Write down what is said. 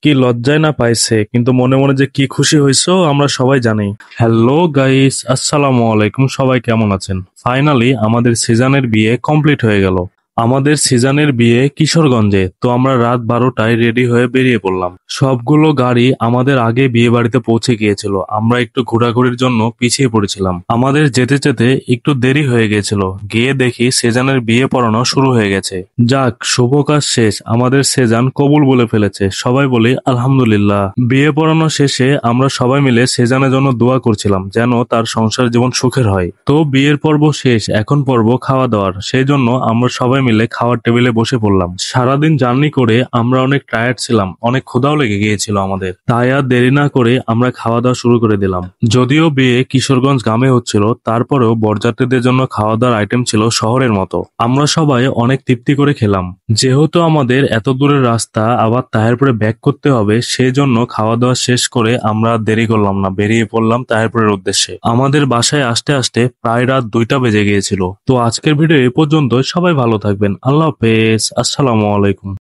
কি লজ্জায় না পাইছে, কিন্তু মনে মনে যে কি খুশি হইছো আমরা সবাই জানি। হ্যালো গাইস, আসসালামু আলাইকুম। সবাই কেমন আছেন? ফাইনালি আমাদের সিজনের বিয়ে কমপ্লিট হয়ে গেল। আমাদের সিজনের বিয়ে কিশোরগঞ্জে। তো আমরা রাত 12টায় রেডি হয়ে বেরিয়ে পড়লাম। সবগুলো গাড়ি আমাদের আগে বিয়ে বাড়িতে পৌঁছে গিয়েছিল। আমরা একটু ঘোরাঘুরির জন্য পিছিয়ে পড়েছিলাম। আমাদের যেতে যেতে একটু দেরি হয়ে গেছিল। গিয়ে দেখি সেজানের বিয়ে পড়ানো শুরু হয়ে গেছে। যাক, শুভ কাজ শেষ। আমাদের সেজান কবুল বলে ফেলেছে। সবাই বলি আলহামদুলিল্লাহ। বিয়ে পড়ানো শেষে আমরা সবাই মিলে সেজানের জন্য দোয়া করছিলাম যেন তার সংসার জীবন সুখের হয়। তো বিয়ের পর্ব শেষ, এখন পর্ব খাওয়া দাওয়ার। সেই জন্য আমরা সবাই মিলে খাওয়ার টেবিলে বসে পড়লাম। সারাদিন জার্নি করে আমরা অনেক টায়ার্ড ছিলাম, অনেক ক্ষুধাও লেগে গিয়েছিল আমাদের। তাই আর দেরি না করে আমরা খাওয়া দাওয়া শুরু করে দিলাম। যদিও বিয়ে কিশোরগঞ্জ গ্রামে হচ্ছিল, তারপরেও বরযাত্রীদের জন্য খাওয়া দাওয়ার আইটেম ছিল শহরের মতো। আমরা সবাই অনেক তৃপ্তি করে খেলাম। যেহেতু আমাদের এত দূরের রাস্তা আবার তাহিরপুরে ব্যাক করতে হবে, সেই জন্য খাওয়া দাওয়া শেষ করে আমরা দেরি করলাম না, বেরিয়ে পড়লাম তাহিরপুরের উদ্দেশ্যে। আমাদের বাসায় আসতে আসতে প্রায় রাত 2টা বেজে গিয়েছিল। তো আজকের ভিডিও এই পর্যন্ত। সবাই ভালো থাকবেন। আল্লাহ হাফেজ। আসসালামু আলাইকুম।